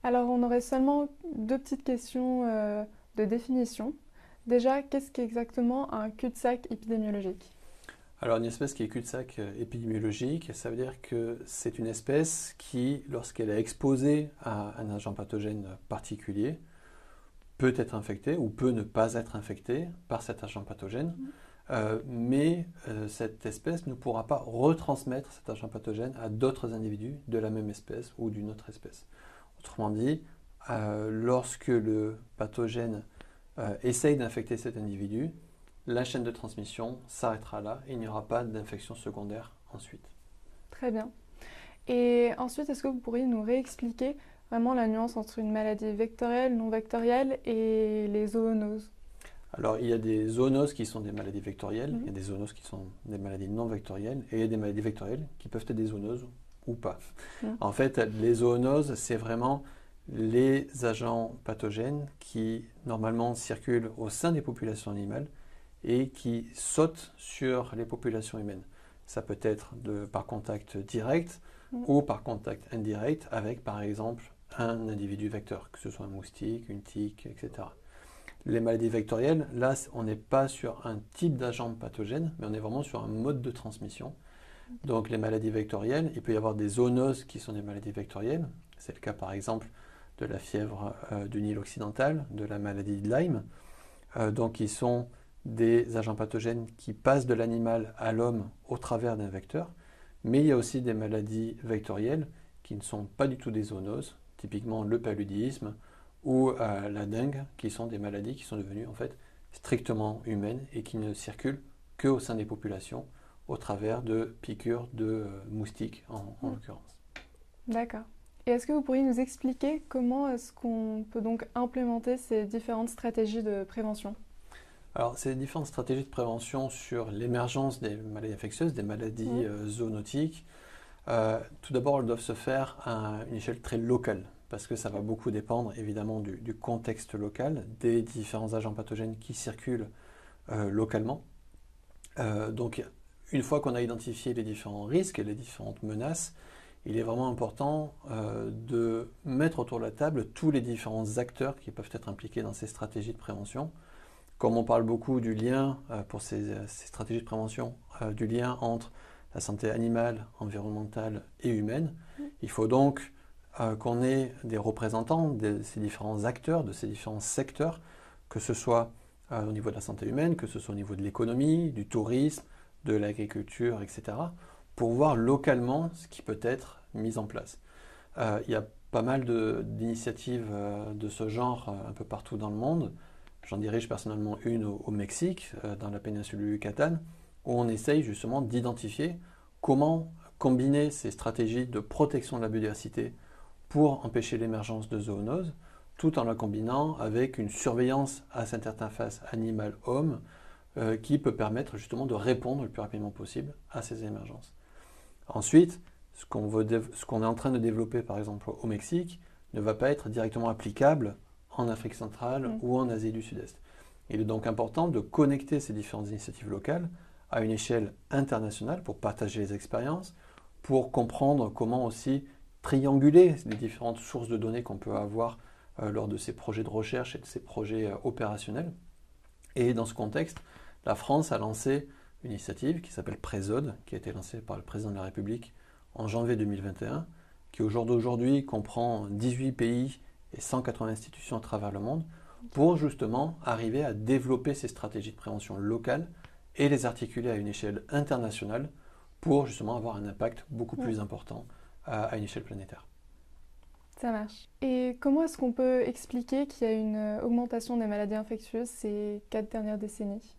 Alors, on aurait seulement deux petites questions de définition. Déjà, qu'est-ce qu'est exactement un cul-de-sac épidémiologique? Alors, une espèce qui est cul-de-sac épidémiologique, ça veut dire que c'est une espèce qui, lorsqu'elle est exposée à un agent pathogène particulier, peut être infectée ou peut ne pas être infectée par cet agent pathogène, mais cette espèce ne pourra pas retransmettre cet agent pathogène à d'autres individus de la même espèce ou d'une autre espèce. Autrement dit, lorsque le pathogène essaye d'infecter cet individu, la chaîne de transmission s'arrêtera là et il n'y aura pas d'infection secondaire ensuite. Très bien. Et ensuite, est-ce que vous pourriez nous réexpliquer vraiment la nuance entre une maladie vectorielle, non vectorielle et les zoonoses? Alors, il y a des zoonoses qui sont des maladies vectorielles, il y Mhm. a des zoonoses qui sont des maladies non vectorielles, et il y a des maladies vectorielles qui peuvent être des zoonoses ou pas. Mhm. En fait, les zoonoses, c'est vraiment les agents pathogènes qui, normalement, circulent au sein des populations animales et qui sautent sur les populations humaines. Ça peut être par contact direct Mhm. ou par contact indirect avec, par exemple, un individu vecteur, que ce soit un moustique, une tique, etc. Les maladies vectorielles, là, on n'est pas sur un type d'agent pathogène, mais on est vraiment sur un mode de transmission. Donc les maladies vectorielles, il peut y avoir des zoonoses qui sont des maladies vectorielles. C'est le cas, par exemple, de la fièvre du Nil occidental, de la maladie de Lyme. Donc qui sont des agents pathogènes qui passent de l'animal à l'homme au travers d'un vecteur. Mais il y a aussi des maladies vectorielles qui ne sont pas du tout des zoonoses, typiquement le paludisme ou la dengue, qui sont des maladies qui sont devenues en fait strictement humaines et qui ne circulent qu'au sein des populations au travers de piqûres de moustiques en Mhm. l'occurrence. D'accord. Et est-ce que vous pourriez nous expliquer comment est-ce qu'on peut donc implémenter ces différentes stratégies de prévention? Alors, ces différentes stratégies de prévention sur l'émergence des maladies infectieuses, des maladies Mhm. zoonotiques, tout d'abord, elles doivent se faire à une échelle très locale, parce que ça va beaucoup dépendre évidemment du contexte local, des différents agents pathogènes qui circulent localement. Donc, une fois qu'on a identifié les différents risques et les différentes menaces, il est vraiment important de mettre autour de la table tous les différents acteurs qui peuvent être impliqués dans ces stratégies de prévention. Comme on parle beaucoup du lien pour ces stratégies de prévention, du lien entre la santé animale, environnementale et humaine, il faut donc qu'on ait des représentants de ces différents acteurs, de ces différents secteurs, que ce soit au niveau de la santé humaine, que ce soit au niveau de l'économie, du tourisme, de l'agriculture, etc., pour voir localement ce qui peut être mis en place. Il y a pas mal d'initiatives de ce genre un peu partout dans le monde. J'en dirige personnellement une au Mexique, dans la péninsule du Yucatan, où on essaye justement d'identifier comment combiner ces stratégies de protection de la biodiversité pour empêcher l'émergence de zoonoses, tout en la combinant avec une surveillance à cette interface animal-homme qui peut permettre justement de répondre le plus rapidement possible à ces émergences. Ensuite, ce qu'on est en train de développer par exemple au Mexique ne va pas être directement applicable en Afrique centrale Mhm. ou en Asie du Sud-Est. Il est donc important de connecter ces différentes initiatives locales à une échelle internationale pour partager les expériences, pour comprendre comment aussi trianguler les différentes sources de données qu'on peut avoir lors de ces projets de recherche et de ces projets opérationnels. Et dans ce contexte, la France a lancé une initiative qui s'appelle Présode, qui a été lancée par le président de la République en janvier 2021, qui au jour d'aujourd'hui comprend 18 pays et 180 institutions à travers le monde, pour justement arriver à développer ces stratégies de prévention locales et les articuler à une échelle internationale pour justement avoir un impact beaucoup Mhm. plus important à une échelle planétaire. Ça marche. Et comment est-ce qu'on peut expliquer qu'il y a une augmentation des maladies infectieuses ces 4 dernières décennies?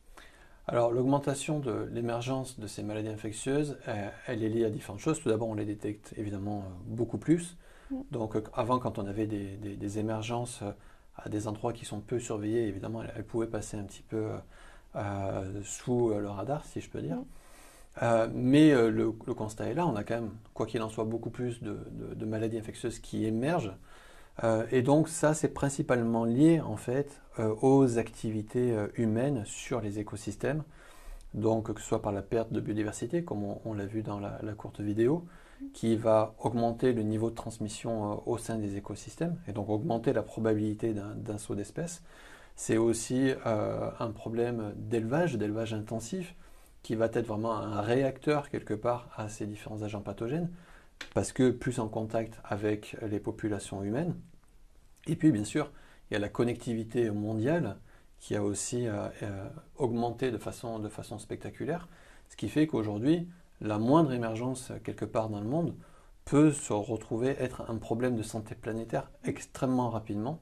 Alors, l'augmentation de l'émergence de ces maladies infectieuses, elle est liée à différentes choses. Tout d'abord, on les détecte évidemment beaucoup plus. Mhm. Donc, avant, quand on avait des émergences à des endroits qui sont peu surveillés, évidemment, elles pouvaient passer un petit peu sous le radar, si je peux dire. Mhm. Mais le constat est là. On a quand même, quoi qu'il en soit, beaucoup plus de maladies infectieuses qui émergent. Et donc ça, c'est principalement lié en fait aux activités humaines sur les écosystèmes. donc que ce soit par la perte de biodiversité, comme on l'a vu dans la courte vidéo, qui va augmenter le niveau de transmission au sein des écosystèmes, et donc augmenter la probabilité d'un saut d'espèces. C'est aussi un problème d'élevage intensif, qui va être vraiment un réacteur quelque part à ces différents agents pathogènes, parce que plus en contact avec les populations humaines. Et puis bien sûr, il y a la connectivité mondiale qui a aussi augmenté de façon spectaculaire, ce qui fait qu'aujourd'hui, la moindre émergence quelque part dans le monde peut se retrouver être un problème de santé planétaire extrêmement rapidement.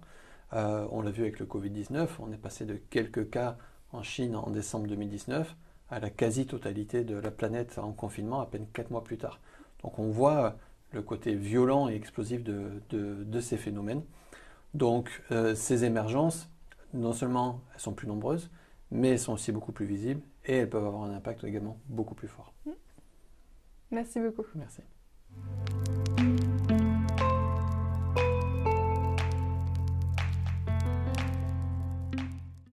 On l'a vu avec le Covid-19, on est passé de quelques cas en Chine en décembre 2019 à la quasi-totalité de la planète en confinement à peine 4 mois plus tard. Donc on voit le côté violent et explosif de ces phénomènes. Donc ces émergences, non seulement elles sont plus nombreuses, mais elles sont aussi beaucoup plus visibles et elles peuvent avoir un impact également beaucoup plus fort. Merci beaucoup. Merci.